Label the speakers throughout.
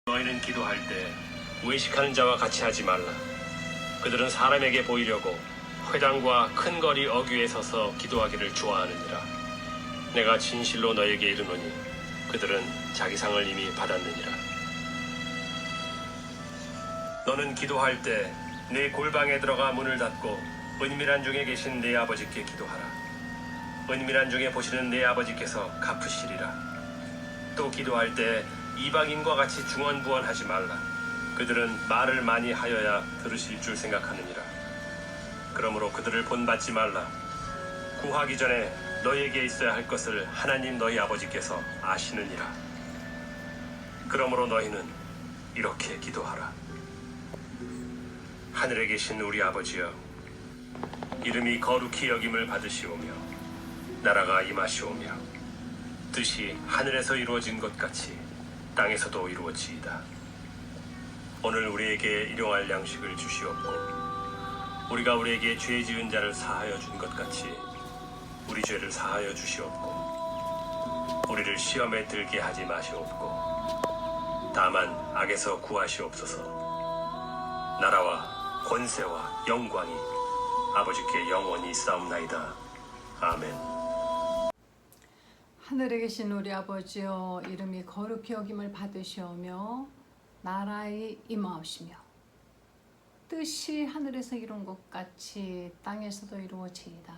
Speaker 1: 너희는 기도할 때 외식하는 자와 같이 하지 말라. 그들은 사람에게 보이려고 회당과 큰 거리 어귀에 서서 기도하기를 좋아하느니라. 내가 진실로 너에게 이르노니 그들은 자기 상을 이미 받았느니라. 너는 기도할 때 네 골방에 들어가 문을 닫고 은밀한 중에 계신 네 아버지께 기도하라. 은밀한 중에 보시는 네 아버지께서 갚으시리라. 또 기도할 때 이방인과 같이 중언부언하지 말라. 그들은 말을 많이 하여야 들으실 줄 생각하느니라. 그러므로 그들을 본받지 말라. 구하기 전에 너희에게 있어야 할 것을 하나님 너희 아버지께서 아시느니라. 그러므로 너희는 이렇게 기도하라. 하늘에 계신 우리 아버지여, 이름이 거룩히 여김을 받으시오며 나라가 임하시오며 뜻이 하늘에서 이루어진 것 같이 땅에서도 이루어지이다. 오늘 우리에게 일용할 양식을 주시옵고 우리가 우리에게 죄 지은 자를 사하여 준 것 같이 우리 죄를 사하여 주시옵고 우리를 시험에 들게 하지 마시옵고 다만 악에서 구하시옵소서. 나라와 권세와 영광이 아버지께 영원히 있사옵나이다. 아멘.
Speaker 2: 하늘에 계신 우리 아버지여, 이름이 거룩히 여김을 받으시오며 나라에 임하옵시며 뜻이 하늘에서 이룬 것 같이 땅에서도 이루어지이다.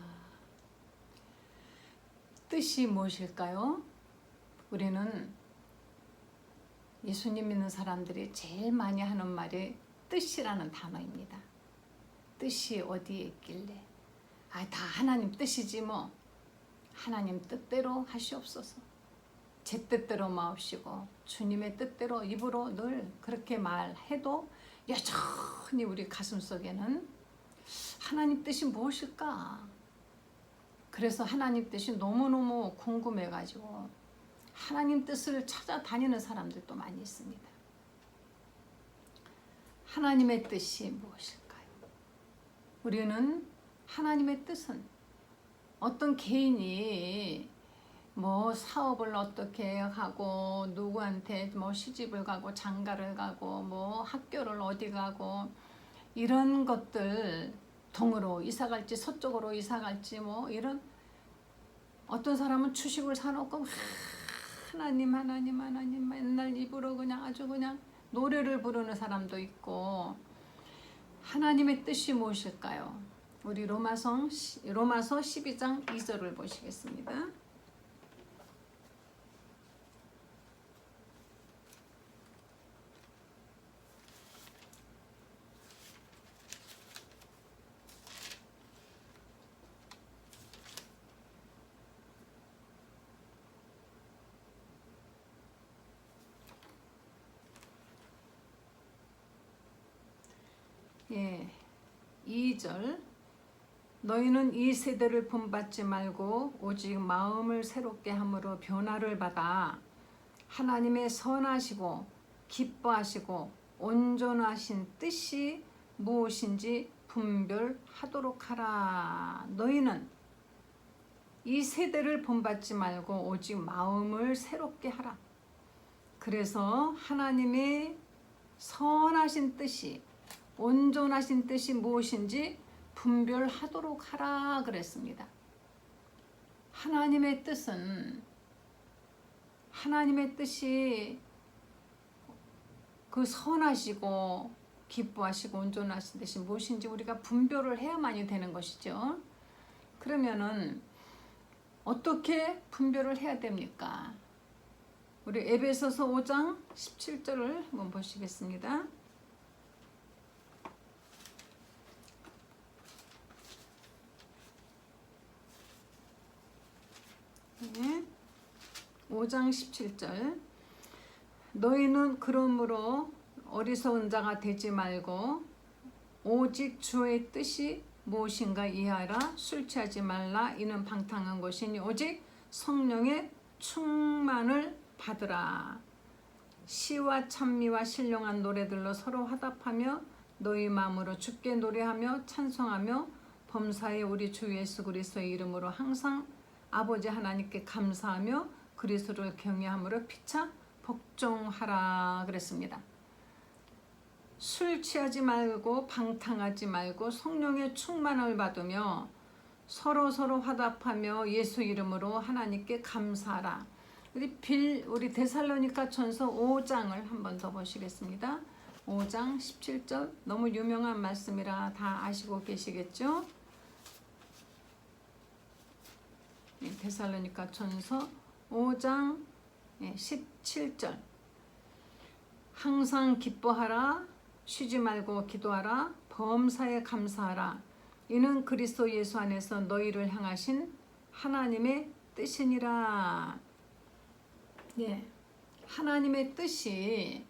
Speaker 2: 뜻이 무엇일까요? 우리는 예수님 믿는 사람들이 제일 많이 하는 말이 뜻이라는 단어입니다. 뜻이 어디에 있길래? 다 하나님 뜻이지 뭐. 하나님 뜻대로 하시옵소서. 제 뜻대로 마옵시고 주님의 뜻대로 입으로 늘 그렇게 말해도 여전히 우리 가슴속에는 하나님 뜻이 무엇일까? 그래서 하나님 뜻이 너무너무 궁금해가지고 하나님 뜻을 찾아다니는 사람들도 많이 있습니다. 하나님의 뜻이 무엇일까요? 우리는 하나님의 뜻은 어떤 개인이 뭐 사업을 어떻게 하고 누구한테 뭐 시집을 가고 장가를 가고 뭐 학교를 어디 가고 이런 것들 동으로 이사 갈지 서쪽으로 이사 갈지 뭐 이런 어떤 사람은 주식을 사놓고 하나님 하나님 하나님 맨날 입으로 그냥 아주 그냥 노래를 부르는 사람도 있고 하나님의 뜻이 무엇일까요? 우리 로마서 12장 2절을 보시겠습니다. 예, 2절. 너희는 이 세대를 본받지 말고 오직 마음을 새롭게 함으로 변화를 받아 하나님의 선하시고 기뻐하시고 온전하신 뜻이 무엇인지 분별하도록 하라. 너희는 이 세대를 본받지 말고 오직 마음을 새롭게 하라. 그래서 하나님의 선하신 뜻이 온전하신 뜻이 무엇인지 분별하도록 하라 그랬습니다. 하나님의 뜻이 그 선하시고 기뻐하시고 온전하신 뜻이 무엇인지 우리가 분별을 해야만이 되는 것이죠. 그러면은 어떻게 분별을 해야 됩니까? 우리 에베소서 5장 17절을 한번 보시겠습니다. 네. 5장 17절. 너희는 그러므로 어리석은 자가 되지 말고 오직 주의 뜻이 무엇인가 이해하라. 술 취하지 말라. 이는 방탕한 것이니 오직 성령의 충만을 받으라. 시와 찬미와 신령한 노래들로 서로 화답하며 너희 마음으로 주께 노래하며 찬송하며 범사에 우리 주 예수 그리스도의 이름으로 항상 아버지 하나님께 감사하며 그리스도를 경외함으로 피차 복종하라 그랬습니다. 술 취하지 말고 방탕하지 말고 성령의 충만을 받으며 서로 화답하며 예수 이름으로 하나님께 감사하라. 우리 데살로니가 전서 5장을 한 번 더 보시겠습니다. 5장 17절 너무 유명한 말씀이라 다 아시고 계시겠죠? 데살로니가 전서 5장 17절 항상 기뻐하라 쉬지 말고 기도하라 범사에 감사하라 이는 그리스도 예수 안에서 너희를 향하신 하나님의 뜻이니라. 하나님의 뜻이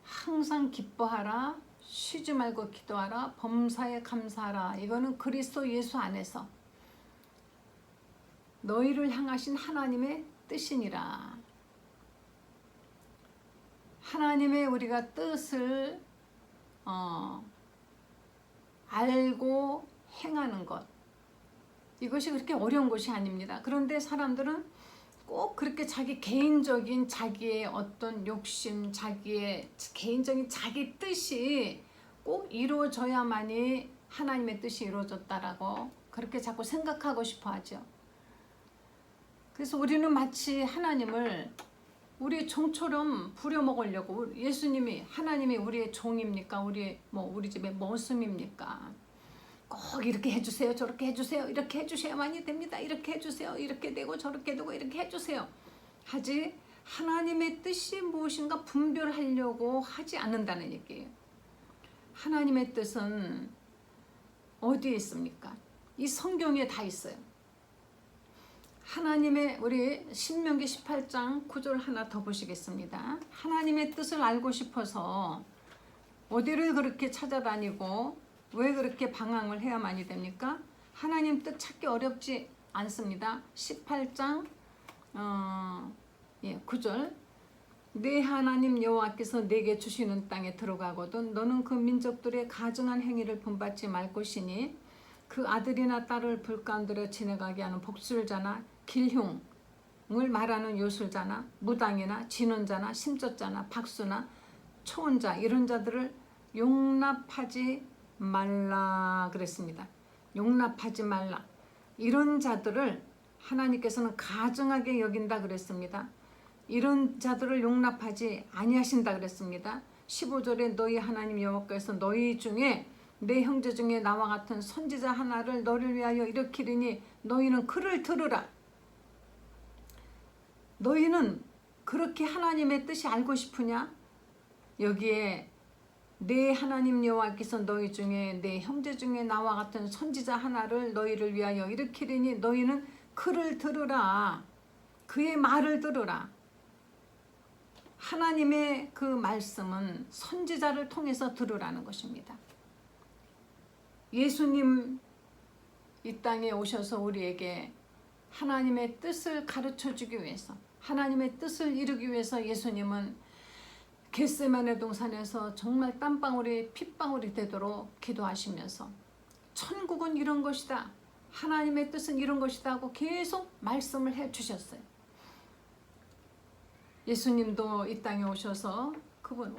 Speaker 2: 항상 기뻐하라 쉬지 말고 기도하라 범사에 감사하라. 이거는 그리스도 예수 안에서 너희를 향하신 하나님의 뜻이니라. 하나님의 우리가 뜻을 알고 행하는 것, 이것이 그렇게 어려운 것이 아닙니다. 그런데 사람들은 꼭 그렇게 자기 개인적인 자기의 어떤 욕심, 자기의 개인적인 자기 뜻이 꼭 이루어져야만이 하나님의 뜻이 이루어졌다라고 그렇게 자꾸 생각하고 싶어 하죠. 그래서 우리는 마치 하나님을 우리의 종처럼 부려먹으려고, 예수님이 하나님이 우리의 종입니까? 우리 집의 머슴입니까? 꼭 이렇게 해주세요, 저렇게 해주세요, 이렇게 해주셔야만이 됩니다, 이렇게 해주세요, 이렇게 되고 저렇게 되고 이렇게 해주세요 하지, 하나님의 뜻이 무엇인가 분별하려고 하지 않는다는 얘기예요. 하나님의 뜻은 어디에 있습니까? 이 성경에 다 있어요. 하나님의, 우리 신명기 18장 9절 하나 더 보시겠습니다. 하나님의 뜻을 알고 싶어서 어디를 그렇게 찾아다니고 왜 그렇게 방황을 해야만이 됩니까? 하나님 뜻 찾기 어렵지 않습니다. 18장 9절 네 하나님 여호와께서 내게 주시는 땅에 들어가거든 너는 그 민족들의 가증한 행위를 본받지 말 것이니 그 아들이나 딸을 불 가운데로 지나가게 하는 복술자나 길흉을 말하는 요술자나 무당이나 진언자나 심젓자나 박수나 초혼자 이런 자들을 용납하지 말라 그랬습니다. 용납하지 말라. 이런 자들을 하나님께서는 가증하게 여긴다 그랬습니다. 이런 자들을 용납하지 아니하신다 그랬습니다. 15절에 너희 하나님 여호와께서 너희 중에 내 형제 중에 나와 같은 선지자 하나를 너를 위하여 일으키리니 너희는 그를 들으라. 너희는 그렇게 하나님의 뜻이 알고 싶으냐? 여기에 내 하나님 여호와께서 너희 중에 내 형제 중에 나와 같은 선지자 하나를 너희를 위하여 일으키리니 너희는 그를 들으라. 그의 말을 들으라. 하나님의 그 말씀은 선지자를 통해서 들으라는 것입니다. 예수님 이 땅에 오셔서 우리에게 하나님의 뜻을 가르쳐주기 위해서, 하나님의 뜻을 이루기 위해서 예수님은 겟세마네 동산에서 정말 땀방울이 핏방울이 되도록 기도하시면서 천국은 이런 것이다, 하나님의 뜻은 이런 것이다 하고 계속 말씀을 해주셨어요. 예수님도 이 땅에 오셔서 그분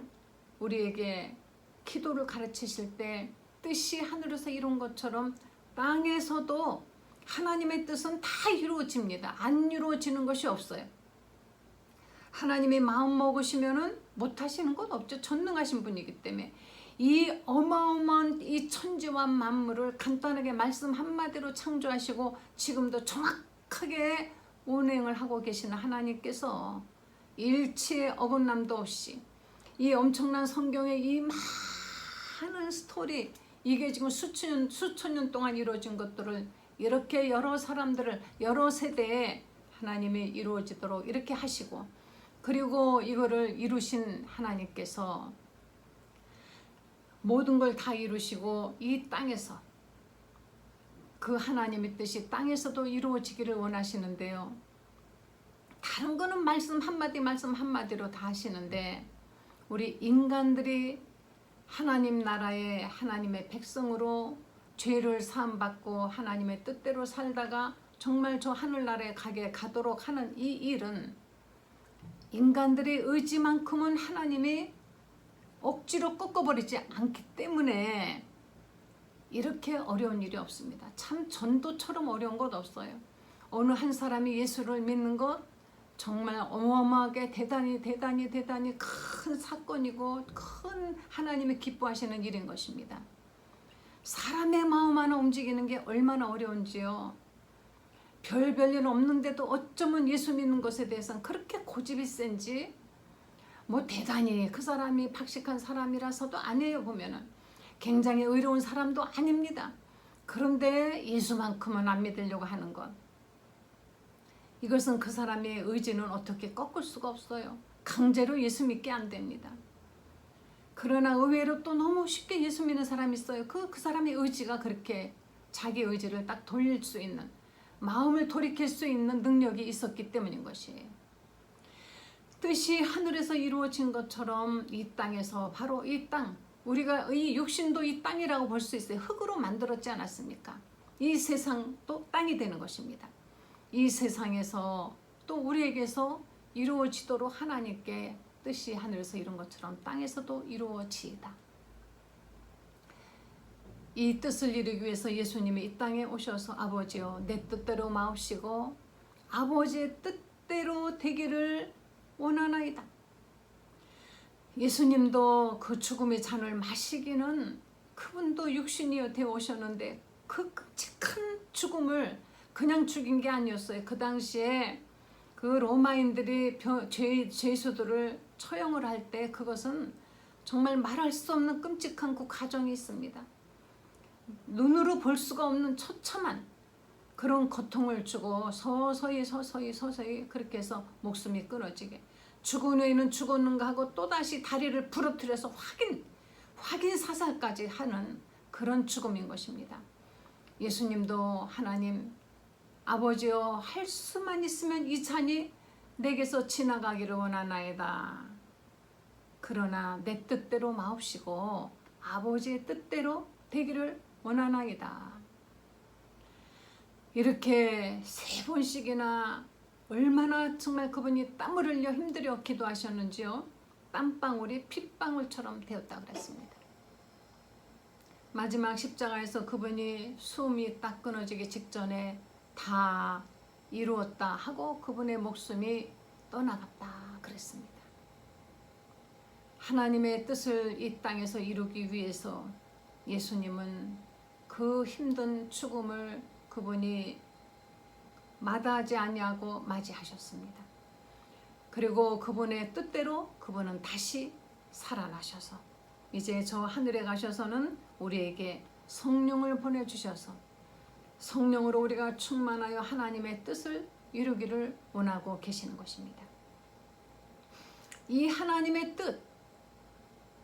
Speaker 2: 우리에게 기도를 가르치실 때 뜻이 하늘에서 이룬 것처럼 땅에서도 하나님의 뜻은 다 이루어집니다. 안 이루어지는 것이 없어요. 하나님이 마음 먹으시면은 못하시는 것 없죠. 전능하신 분이기 때문에 이 어마어마한 이 천지와 만물을 간단하게 말씀 한마디로 창조하시고 지금도 정확하게 운행을 하고 계시는 하나님께서 일치의 어긋남도 없이 이 엄청난 성경의 이 많은 스토리, 이게 지금 수천 년 동안 이루어진 것들을 이렇게 여러 사람들을 여러 세대에 하나님이 이루어지도록 이렇게 하시고, 그리고 이거를 이루신 하나님께서 모든 걸 다 이루시고 이 땅에서 그 하나님의 뜻이 땅에서도 이루어지기를 원하시는데요. 다른 거는 말씀 한마디로 다 하시는데 우리 인간들이 하나님 나라의 하나님의 백성으로 죄를 사함받고 하나님의 뜻대로 살다가 정말 저 하늘나라에 가도록 하는 이 일은 인간들의 의지만큼은 하나님이 억지로 꺾어버리지 않기 때문에 이렇게 어려운 일이 없습니다. 참 전도처럼 어려운 것 없어요. 어느 한 사람이 예수를 믿는 것 정말 어마어마하게 대단히 큰 사건이고 큰 하나님이 기뻐하시는 일인 것입니다. 사람의 마음 하나 움직이는 게 얼마나 어려운지요. 별일 없는데도 어쩌면 예수 믿는 것에 대해서는 그렇게 고집이 센지 뭐 대단히 그 사람이 박식한 사람이라서도 아니에요. 보면은 굉장히 의로운 사람도 아닙니다. 그런데 예수만큼은 안 믿으려고 하는 것, 이것은 그 사람의 의지는 어떻게 꺾을 수가 없어요. 강제로 예수 믿게 안 됩니다. 그러나 의외로 또 너무 쉽게 예수 믿는 사람이 있어요. 그 사람의 의지가 그렇게 자기 의지를 딱 돌릴 수 있는, 마음을 돌이킬 수 있는 능력이 있었기 때문인 것이에요. 뜻이 하늘에서 이루어진 것처럼 이 땅에서, 바로 이 땅, 우리가 이 육신도 이 땅이라고 볼 수 있어요. 흙으로 만들었지 않았습니까? 이 세상도 땅이 되는 것입니다. 이 세상에서 또 우리에게서 이루어지도록 하나님께 뜻이 하늘에서 이룬 것처럼 땅에서도 이루어지이다. 이 뜻을 이루기 위해서 예수님이 이 땅에 오셔서 아버지여 내 뜻대로 마옵시고 아버지의 뜻대로 되기를 원하나이다. 예수님도 그 죽음의 잔을 마시기는 그분도 육신이여 되어 오셨는데 그 끔찍한 죽음을 그냥 죽인 게 아니었어요. 그 당시에 그 로마인들이 죄수들을 처형을 할 때 그것은 정말 말할 수 없는 끔찍한 그 과정이 있습니다. 눈으로 볼 수가 없는 처참한 그런 고통을 주고 서서히 그렇게 해서 목숨이 끊어지게, 죽은 후에는 죽었는가 하고 또다시 다리를 부러뜨려서 확인 사살까지 하는 그런 죽음인 것입니다. 예수님도 하나님 아버지여 할 수만 있으면 이 잔이 내게서 지나가기를 원하나이다. 그러나 내 뜻대로 마옵시고 아버지의 뜻대로 되기를 원하나이다. 이렇게 3번씩이나 얼마나 정말 그분이 땀을 흘려 힘들여 기도하셨는지요. 땀방울이 핏방울처럼 되었다 그랬습니다. 마지막 십자가에서 그분이 숨이 딱 끊어지기 직전에 다 이루었다 하고 그분의 목숨이 떠나갔다 그랬습니다. 하나님의 뜻을 이 땅에서 이루기 위해서 예수님은 그 힘든 죽음을 그분이 마다하지 아니하고 맞이하셨습니다. 그리고 그분의 뜻대로 그분은 다시 살아나셔서 이제 저 하늘에 가셔서는 우리에게 성령을 보내주셔서 성령으로 우리가 충만하여 하나님의 뜻을 이루기를 원하고 계시는 것입니다. 이 하나님의 뜻,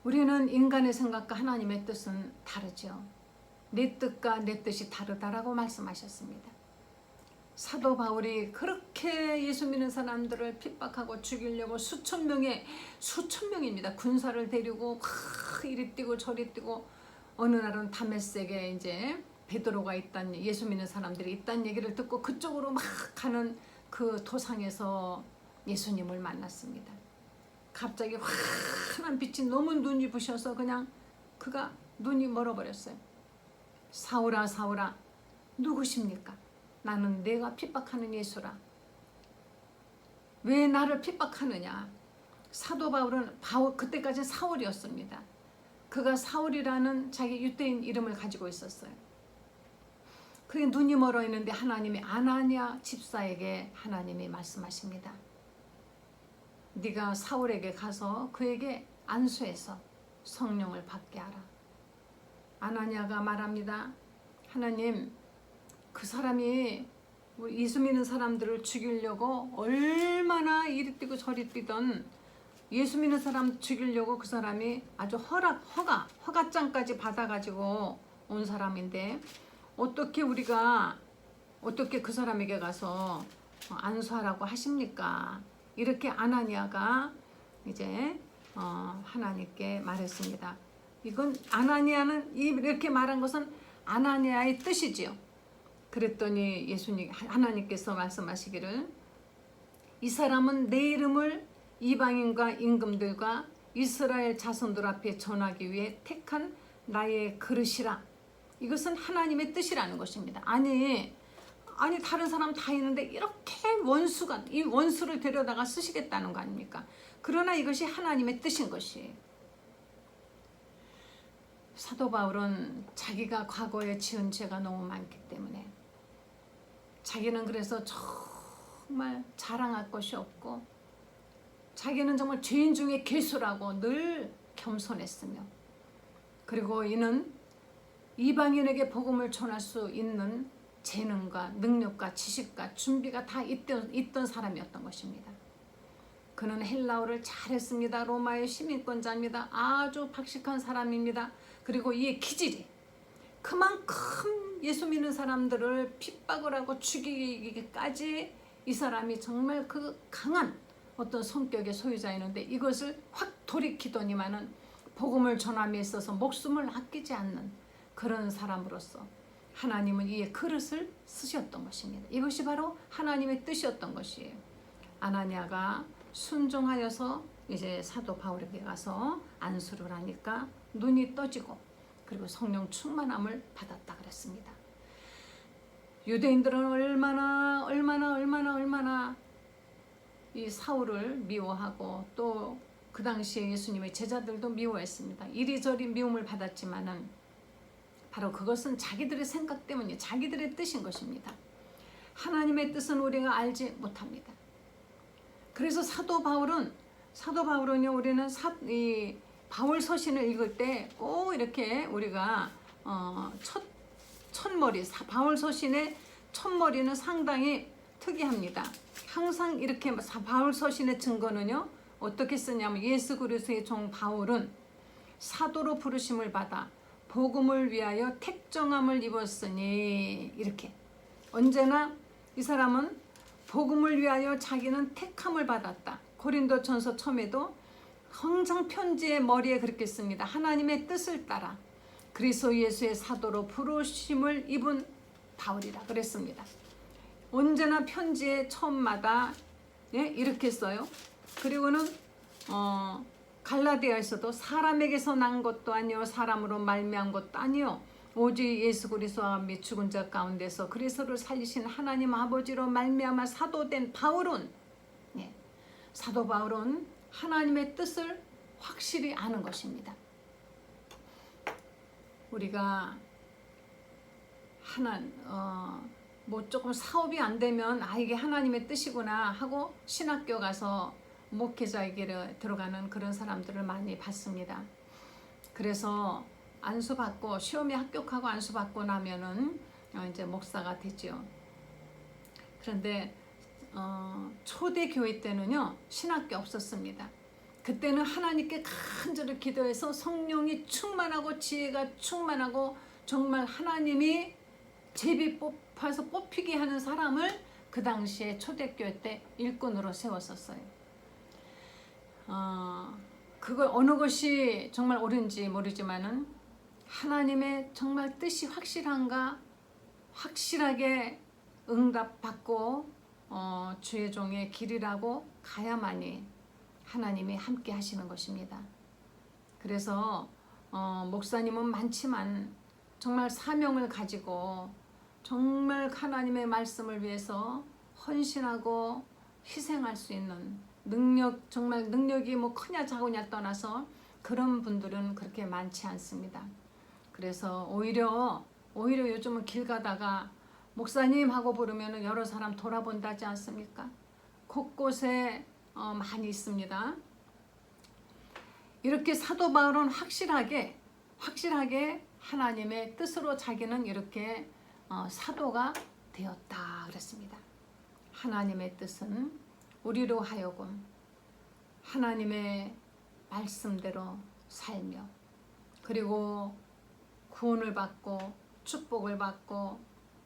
Speaker 2: 우리는 인간의 생각과 하나님의 뜻은 다르죠. 내 뜻과 내 뜻이 다르다라고 말씀하셨습니다. 사도 바울이 그렇게 예수 믿는 사람들을 핍박하고 죽이려고 수천 명입니다. 군사를 데리고 막 이리 뛰고 저리 뛰고, 어느 날은 다메섹에 이제 베드로가 있다는, 예수 믿는 사람들이 있다는 얘기를 듣고 그쪽으로 막 가는 그 도상에서 예수님을 만났습니다. 갑자기 환한 빛이 너무 눈이 부셔서 그냥 그가 눈이 멀어버렸어요. 사울아 사울아 누구십니까? 나는 내가 핍박하는 예수라. 왜 나를 핍박하느냐? 사도 바울은 그때까지는 사울이었습니다. 그가 사울이라는 자기 유대인 이름을 가지고 있었어요. 그게 눈이 멀어 있는데 하나님이 아나니아 집사에게 하나님이 말씀하십니다. 네가 사울에게 가서 그에게 안수해서 성령을 받게 하라. 아나니아가 말합니다. 하나님, 그 사람이 예수 믿는 사람들을 죽이려고 얼마나 이리 뛰고 저리 뛰던, 예수 믿는 사람 죽이려고 그 사람이 아주 허가장까지 받아가지고 온 사람인데 어떻게 그 사람에게 가서 안수하라고 하십니까? 이렇게 아나니아가 이제 하나님께 말했습니다. 이건 아나니아는 이렇게 말한 것은 아나니아의 뜻이지요. 그랬더니 하나님께서 말씀하시기를 이 사람은 내 이름을 이방인과 임금들과 이스라엘 자손들 앞에 전하기 위해 택한 나의 그릇이라. 이것은 하나님의 뜻이라는 것입니다. 아니 다른 사람 다 있는데 이렇게 이 원수를 데려다가 쓰시겠다는 거 아닙니까? 그러나 이것이 하나님의 뜻인 것이에요. 사도 바울은 자기가 과거에 지은 죄가 너무 많기 때문에 자기는 그래서 정말 자랑할 것이 없고 자기는 정말 죄인 중에 괴수라고 늘 겸손했으며 그리고 이는 이방인에게 복음을 전할 수 있는 재능과 능력과 지식과 준비가 다 있던 사람이었던 것입니다. 그는 헬라어를 잘했습니다. 로마의 시민권자입니다. 아주 박식한 사람입니다. 그리고 이의 기질이 그만큼 예수 믿는 사람들을 핍박을 하고 죽이기까지 이 사람이 정말 그 강한 어떤 성격의 소유자였는데 이것을 확 돌이키더니만은 복음을 전함에 있어서 목숨을 아끼지 않는 그런 사람으로서 하나님은 이의 그릇을 쓰셨던 것입니다. 이것이 바로 하나님의 뜻이었던 것이에요. 아나니아가 순종하여서 이제 사도 바울에게 가서 안수를 하니까 눈이 떠지고 그리고 성령 충만함을 받았다 그랬습니다. 유대인들은 얼마나 이 사울을 미워하고 또 그 당시에 예수님의 제자들도 미워했습니다. 이리저리 미움을 받았지만은 바로 그것은 자기들의 생각 때문에 자기들의 뜻인 것입니다. 하나님의 뜻은 우리가 알지 못합니다. 그래서 사도 바울은요 우리는 이 바울 서신을 읽을 때 꼭 이렇게 우리가 첫머리 바울 서신의 첫머리는 상당히 특이합니다. 항상 이렇게 바울 서신의 증거는요 어떻게 쓰냐면 예수 그리스도의 종 바울은 사도로 부르심을 받아 복음을 위하여 택정함을 입었으니 이렇게 언제나 이 사람은 복음을 위하여 자기는 택함을 받았다. 고린도전서 처음에도 항상 편지의 머리에 그렇게 씁니다. 하나님의 뜻을 따라 그리스도 예수의 사도로 부르심을 입은 바울이라 그랬습니다. 언제나 편지의 처음마다 이렇게 써요. 그리고는 갈라디아에서도 사람에게서 난 것도 아니요 사람으로 말미암은 것도 아니요 오직 예수 그리스도와 및 죽은 자 가운데서 그리스도를 살리신 하나님 아버지로 말미암아 사도된 바울은 사도 바울은 하나님의 뜻을 확실히 아는 것입니다. 우리가 뭐 조금 사업이 안 되면 이게 하나님의 뜻이구나 하고 신학교 가서 목회자에게 들어가는 그런 사람들을 많이 봤습니다. 그래서 안수받고 시험에 합격하고 안수받고 나면은 이제 목사가 되죠. 그런데 초대교회 때는요 신학교 없었습니다. 그때는 하나님께 간절히 기도해서 성령이 충만하고 지혜가 충만하고 정말 하나님이 제비 뽑아서 뽑히게 하는 사람을 그 당시에 초대교회 때 일꾼으로 세웠었어요. 그걸 어느 것이 정말 옳은지 모르지만은 하나님의 정말 뜻이 확실한가 확실하게 응답받고 주의 종의 길이라고 가야만이 하나님이 함께 하시는 것입니다. 그래서 목사님은 많지만 정말 사명을 가지고 정말 하나님의 말씀을 위해서 헌신하고 희생할 수 있는 정말 능력이 뭐 크냐 작으냐 떠나서 그런 분들은 그렇게 많지 않습니다. 그래서 오히려 요즘은 길 가다가 목사님 하고 부르면 여러 사람 돌아본다지 않습니까? 곳곳에 많이 있습니다. 이렇게 사도 바울은 확실하게 하나님의 뜻으로 자기는 이렇게 사도가 되었다 그랬습니다. 하나님의 뜻은 우리로 하여금 하나님의 말씀대로 살며 그리고 구원을 받고 축복을 받고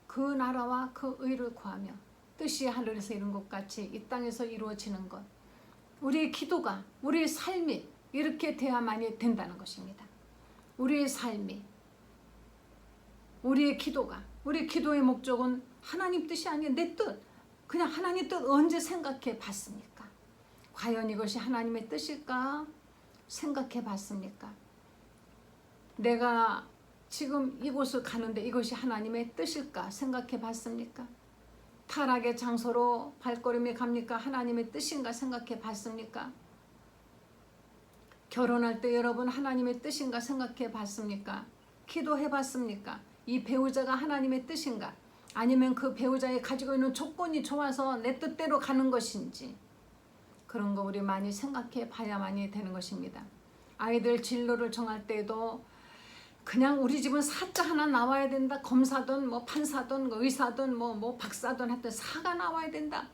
Speaker 2: 그 나라와 그 의를 구하며 뜻이 하늘에서 이룬 것 같이 이 땅에서 이루어지는 것 우리의 기도가 우리의 삶이 이렇게 돼야만이 된다는 것입니다. 우리의 삶이 우리의 기도가 우리 기도의 목적은 하나님 뜻이 아니라 내 뜻. 그냥 하나님 뜻 언제 생각해 봤습니까? 과연 이것이 하나님의 뜻일까? 생각해 봤습니까? 내가 지금 이곳을 가는데 이것이 하나님의 뜻일까? 생각해 봤습니까? 타락의 장소로 발걸음이 갑니까? 하나님의 뜻인가? 생각해 봤습니까? 결혼할 때 여러분 하나님의 뜻인가? 생각해 봤습니까? 기도해 봤습니까? 이 배우자가 하나님의 뜻인가? 아니면 그 배우자의 가지고 있는 조건이 좋아서 내 뜻대로 가는 것인지, 그런 거 우리 많이 생각해 봐야만이 되는 것입니다. 아이들 진로를 정할 때도 그냥 우리 집은 사자 하나 나와야 된다. 검사든 뭐 판사든 의사든 뭐 박사든 하여튼 사가 나와야 된다.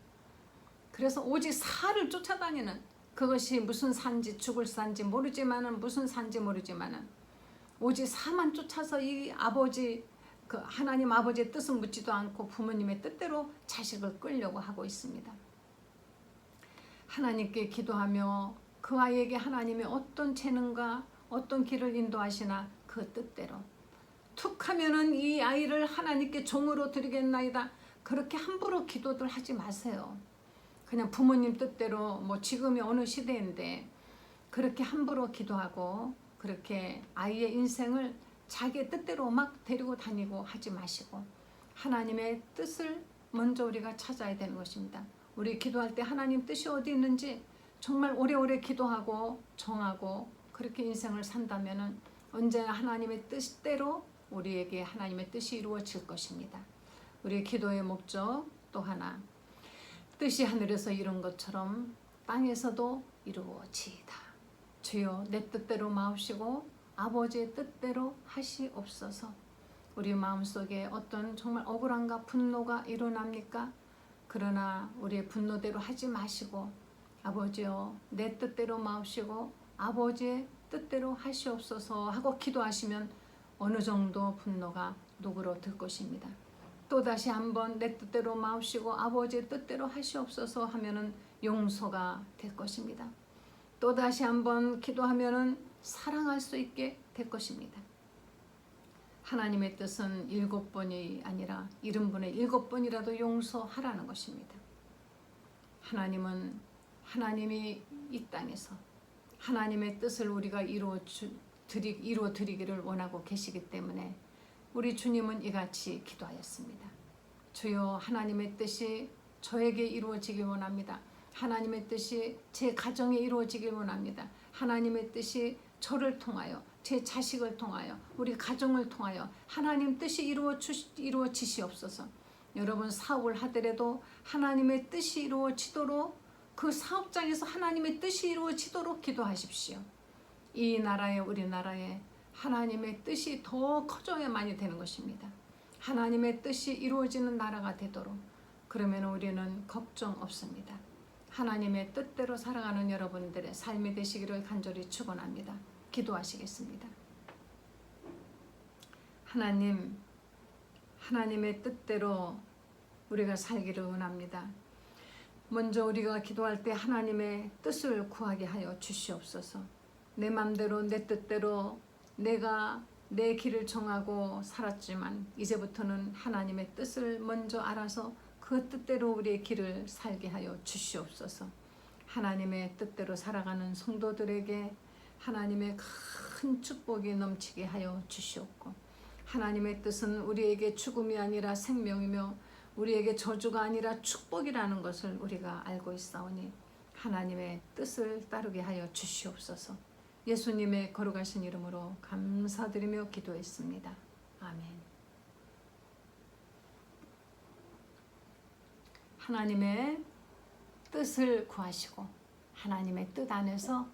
Speaker 2: 그래서 오직 사를 쫓아다니는, 그것이 무슨 산지 죽을 산지 모르지만은, 무슨 산지 모르지만은 오직 사만 쫓아서 이 아버지, 그 하나님 아버지의 뜻은 묻지도 않고 부모님의 뜻대로 자식을 끌려고 하고 있습니다. 하나님께 기도하며 그 아이에게 하나님이 어떤 재능과 어떤 길을 인도하시나 그 뜻대로 툭 하면은 이 아이를 하나님께 종으로 드리겠나이다. 그렇게 함부로 기도들 하지 마세요. 그냥 부모님 뜻대로, 뭐 지금이 어느 시대인데 그렇게 함부로 기도하고 그렇게 아이의 인생을 자기의 뜻대로 막 데리고 다니고 하지 마시고 하나님의 뜻을 먼저 우리가 찾아야 되는 것입니다. 우리 기도할 때 하나님 뜻이 어디 있는지 정말 오래오래 기도하고 정하고 그렇게 인생을 산다면은 언제나 하나님의 뜻대로 우리에게 하나님의 뜻이 이루어질 것입니다. 우리의 기도의 목적 또 하나, 뜻이 하늘에서 이룬 것처럼 땅에서도 이루어지이다. 주여 내 뜻대로 마옵시고 아버지의 뜻대로 하시옵소서. 우리 마음속에 어떤 정말 억울함과 분노가 일어납니까? 그러나 우리의 분노대로 하지 마시고 아버지여 내 뜻대로 마옵시고 아버지의 뜻대로 하시옵소서 하고 기도하시면 어느 정도 분노가 누그러들 것입니다. 또다시 한번 내 뜻대로 마옵시고 아버지의 뜻대로 하시옵소서 하면은 용서가 될 것입니다. 또다시 한번 기도하면은 사랑할 수 있게 될 것입니다. 하나님의 뜻은 7번이 아니라 70분의 7번이라도 용서하라는 것입니다. 하나님은 하나님이 이 땅에서 하나님의 뜻을 우리가 이루어 드리기를 원하고 계시기 때문에 우리 주님은 이같이 기도하였습니다. 주여 하나님의 뜻이 저에게 이루어지길 원합니다. 하나님의 뜻이 제 가정에 이루어지길 원합니다. 하나님의 뜻이 저를 통하여 제 자식을 통하여 우리 가정을 통하여 하나님 뜻이 이루어지시옵소서. 여러분 사업을 하더라도 하나님의 뜻이 이루어지도록 그 사업장에서 하나님의 뜻이 이루어지도록 기도하십시오. 이 나라에 우리나라에 하나님의 뜻이 더 커져야만이 되는 것입니다. 하나님의 뜻이 이루어지는 나라가 되도록, 그러면 우리는 걱정 없습니다. 하나님의 뜻대로 살아가는 여러분들의 삶이 되시기를 간절히 축원합니다. 기도하시겠습니다. 하나님, 하나님의 뜻대로 우리가 살기를 원합니다. 먼저 우리가 기도할 때 하나님의 뜻을 구하게 하여 주시옵소서. 내 맘대로 내 뜻대로 내가 내 길을 정하고 살았지만 이제부터는 하나님의 뜻을 먼저 알아서 그 뜻대로 우리의 길을 살게 하여 주시옵소서. 하나님의 뜻대로 살아가는 성도들에게 하나님의 큰 축복이 넘치게 하여 주시옵고, 하나님의 뜻은 우리에게 죽음이 아니라 생명이며 우리에게 저주가 아니라 축복이라는 것을 우리가 알고 있사오니 하나님의 뜻을 따르게 하여 주시옵소서. 예수님의 거룩하신 이름으로 감사드리며 기도했습니다. 아멘. 하나님의 뜻을 구하시고 하나님의 뜻 안에서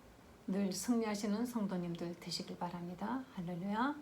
Speaker 2: 늘 승리하시는 성도님들 되시길 바랍니다. 할렐루야.